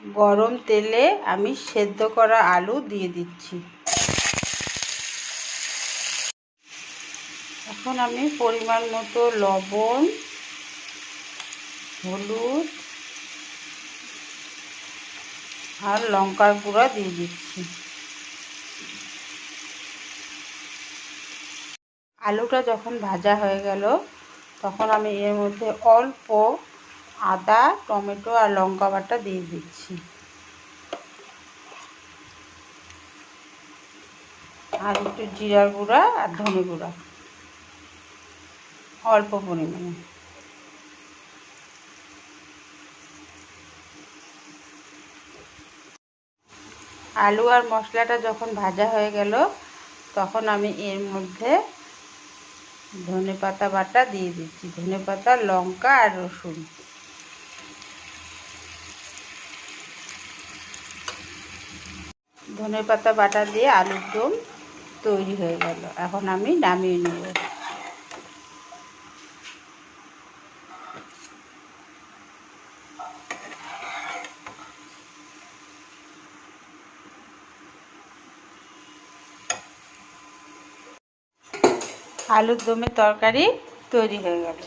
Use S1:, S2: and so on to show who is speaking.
S1: গরম তেলে আমি সেদ্ধ করা আলু দিয়ে দিচ্ছি। এখন আমি পরিমাণ মতো লবণ, হলুদ আর লঙ্কার গুঁড়া দিয়ে দিচ্ছি। আলুটা যখন ভাজা হয়ে গেল তখন আমি এর মধ্যে অল্প আদা, টমেটো আর লঙ্কা বাটা দিয়ে দিচ্ছি, আর একটু জিরার গুঁড়া আর ধনে গুঁড়া অল্প পরিমাণে। আলু আর মশলাটা যখন ভাজা হয়ে গেল তখন আমি এর মধ্যে ধনেপাতা বাটা দিয়ে দিচ্ছি, ধনেপাতা, লঙ্কা আর রসুন। ধনেপাতা বাটা দিয়ে আলুর দম তৈরি হয়ে গেল। এখন আমি নামিয়ে নেব। আলুর দমের তরকারি তৈরি হয়ে গেল।